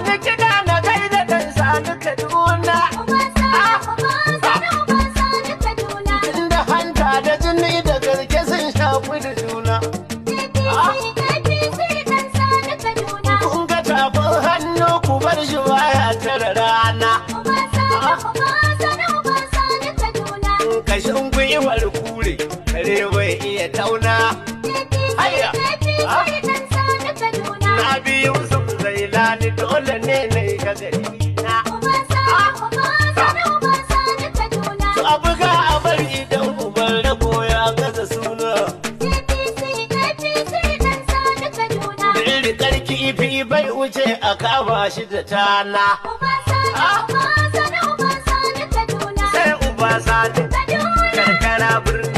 ni kiɗa na gaida dan sani Kaduna. Inda hanta da jini da garke sun shafi da juna. Kun ga tafin hannu ku bar shi baya tara rana. Kashin gwiwar kure kare bai iya tauna. Hayya! Na biyu su zai lani dole ne na yi gagari na. Su abu ga abar idan uban rago ya gaza suna. Rikar kifi bai wuce a kama shi da tana. Sai uba sani karkara birni.